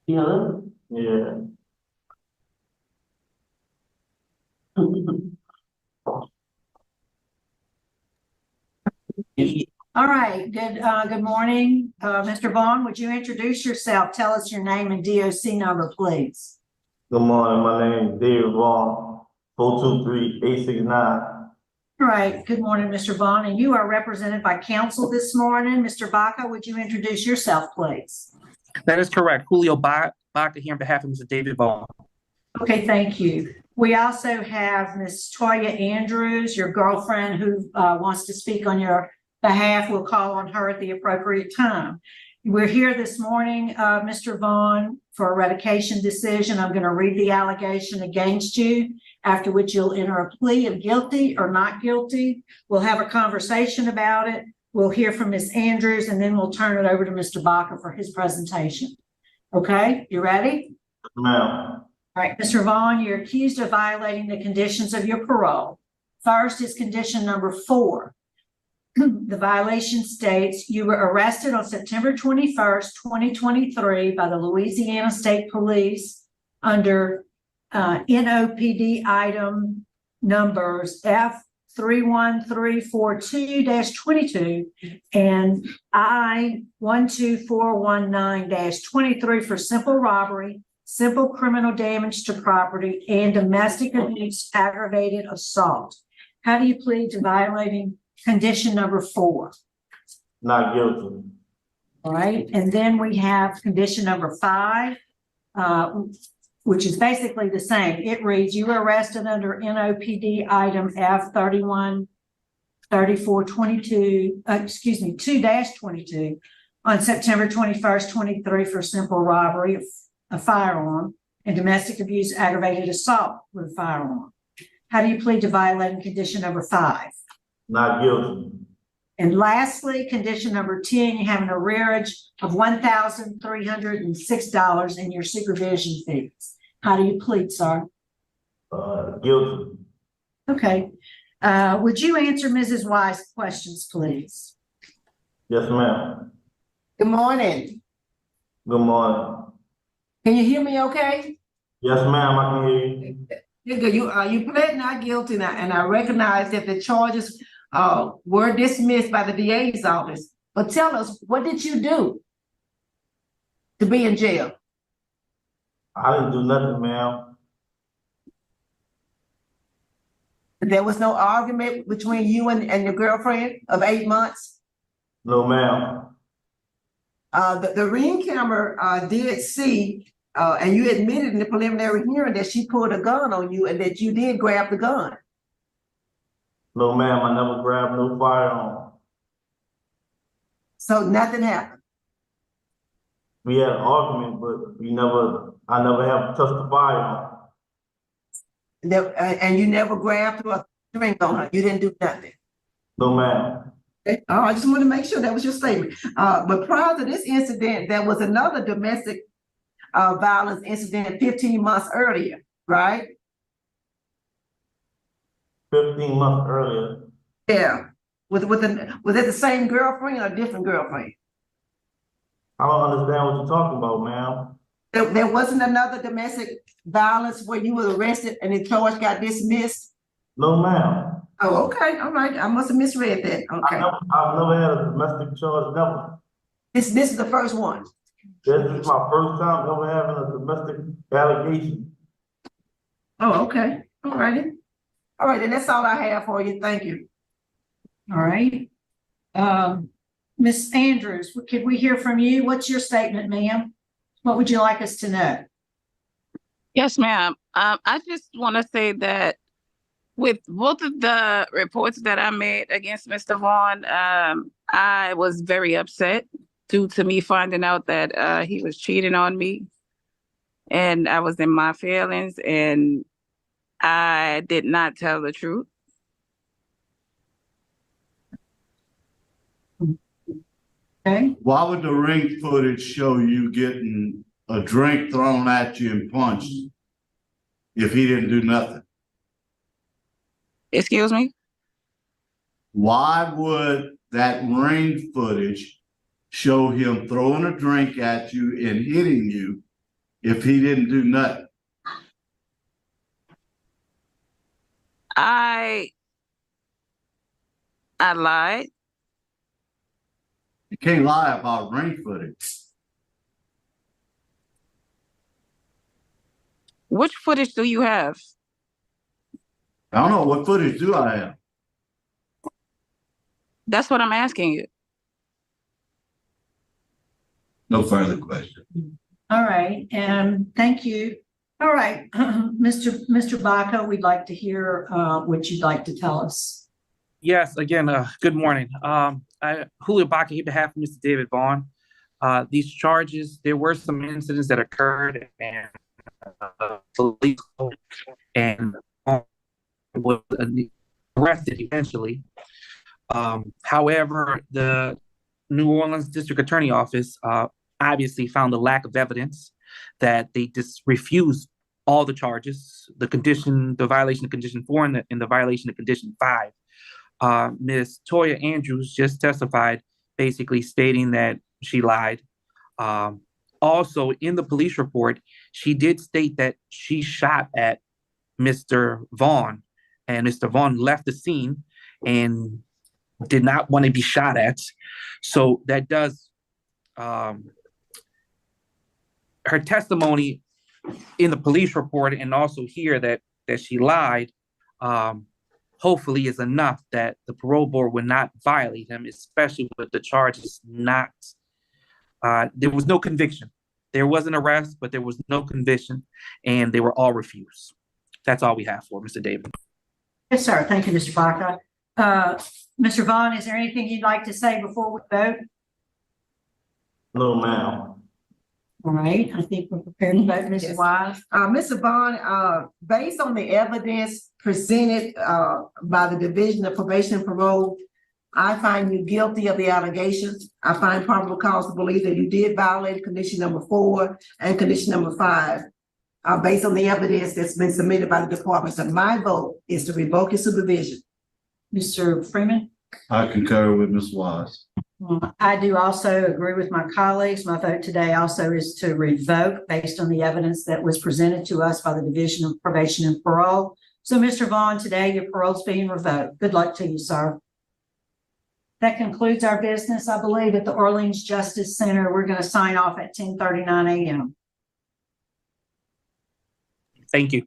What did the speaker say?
Yeah. Yeah. All right, good morning. Mr. Vaughn, would you introduce yourself? Tell us your name and DOC number, please. Good morning. My name is David Vaughn, 423-869. All right, good morning, Mr. Vaughn, and you are represented by counsel this morning. Mr. Baca, would you introduce yourself, please? That is correct. Julio Baca here on behalf of Mr. David Vaughn. Okay, thank you. We also have Ms. Toya Andrews, your girlfriend, who wants to speak on your behalf. We'll call on her at the appropriate time. We're here this morning, Mr. Vaughn, for a revocation decision. I'm going to read the allegation against you, after which you'll enter a plea of guilty or not guilty. We'll have a conversation about it. We'll hear from Ms. Andrews, and then we'll turn it over to Mr. Baca for his presentation. Okay, you ready? Ma'am. All right, Mr. Vaughn, you're accused of violating the conditions of your parole. First is condition number 4. The violation states you were arrested on September 21st, 2023 by the Louisiana State Police under NOPD item numbers F31342-22 and I12419-23 for simple robbery, simple criminal damage to property, and domestic abuse aggravated assault. How do you plead to violating condition number 4? Not guilty. All right, and then we have condition number 5, which is basically the same. It reads, you were arrested under NOPD item F313422, 2-22 on September 21st, 23 for simple robbery of a firearm and domestic abuse aggravated assault with a firearm. How do you plead to violating condition number 5? Not guilty. And lastly, condition number 10, you have an arrearage of $1,306 in your supervision fees. How do you plead, sir? Guilty. Okay. Would you answer Mrs. Wise' questions, please? Yes, ma'am. Good morning. Good morning. Can you hear me okay? Yes, ma'am, I can hear you. You're good. You pled not guilty, and I recognize that the charges were dismissed by the DA's office. But tell us, what did you do to be in jail? I didn't do nothing, ma'am. There was no argument between you and your girlfriend of 8 months? No, ma'am. The ring camera did see, and you admitted in the preliminary hearing that she pulled a gun on you and that you did grab the gun. No, ma'am, I never grabbed no firearm. So nothing happened. We had an argument, but I never have touched the firearm. And you never grabbed a drink on her. You didn't do nothing. No, ma'am. Okay. Oh, I just want to make sure that was your statement. But prior to this incident, there was another domestic violence incident 15 months earlier, right? 15 months earlier. Yeah. Was it the same girlfriend or a different girlfriend? I don't understand what you're talking about, ma'am. There wasn't another domestic violence where you were arrested and the charge got dismissed? No, ma'am. Oh, okay. All right. I must have misread that. Okay. I've never had a domestic charge, never. This is the first one. This is my first time ever having a domestic allegation. Oh, okay. All righty. All right, and that's all I have for you. Thank you. All right. Ms. Andrews, could we hear from you? What's your statement, ma'am? What would you like us to know? Yes, ma'am. I just want to say that with both of the reports that I made against Mr. Vaughn, I was very upset due to me finding out that he was cheating on me, and I was in my feelings, and I did not tell the truth. Okay. Why would the ring footage show you getting a drink thrown at you and punched if he didn't do nothing? Excuse me? Why would that ring footage show him throwing a drink at you and hitting you if he didn't do nothing? I lied. You can't lie about ring footage. Which footage do you have? I don't know, what footage do I have? That's what I'm asking you. No further question. All right, thank you. All right, Mr. Baca, we'd like to hear what you'd like to tell us. Yes, again, good morning. Julio Baca, on behalf of Mr. David Vaughn. These charges, there were some incidents that occurred and police and was arrested eventually. However, the New Orleans District Attorney Office obviously found a lack of evidence that they just refused all the charges, the violation of Condition 4 and the violation of Condition 5. Ms. Toya Andrews just testified, basically stating that she lied. Also, in the police report, she did state that she shot at Mr. Vaughn, and Mr. Vaughn left the scene and did not want to be shot at. So that does, her testimony in the police report and also here that she lied, hopefully is enough that the parole board would not violate him, especially with the charges not, there was no conviction. There was an arrest, but there was no conviction, and they were all refused. That's all we have for Mr. David. Yes, sir. Thank you, Mr. Baca. Mr. Vaughn, is there anything you'd like to say before we vote? No, ma'am. All right, I think we're prepared to vote. Mrs. Yes. Wise? Mr. Bond, based on the evidence presented, by the Division of Probation and Parole, I find you guilty of the allegations. I find probable cause to believe that you did violate condition number 4 and condition number 5. Based on the evidence that's been submitted by the department. So my vote is to revoke your supervision. Mr. Freeman? I concur with Ms. Wise. I do also agree with my colleagues. My vote today also is to revoke based on the evidence that was presented to us by the Division of Probation and Parole. So, Mr. Vaughn, today your parole's being revoked. Good luck to you, sir. That concludes our business, I believe, at the Orleans Justice Center. We're going to sign off at 10:39 a.m. Thank you.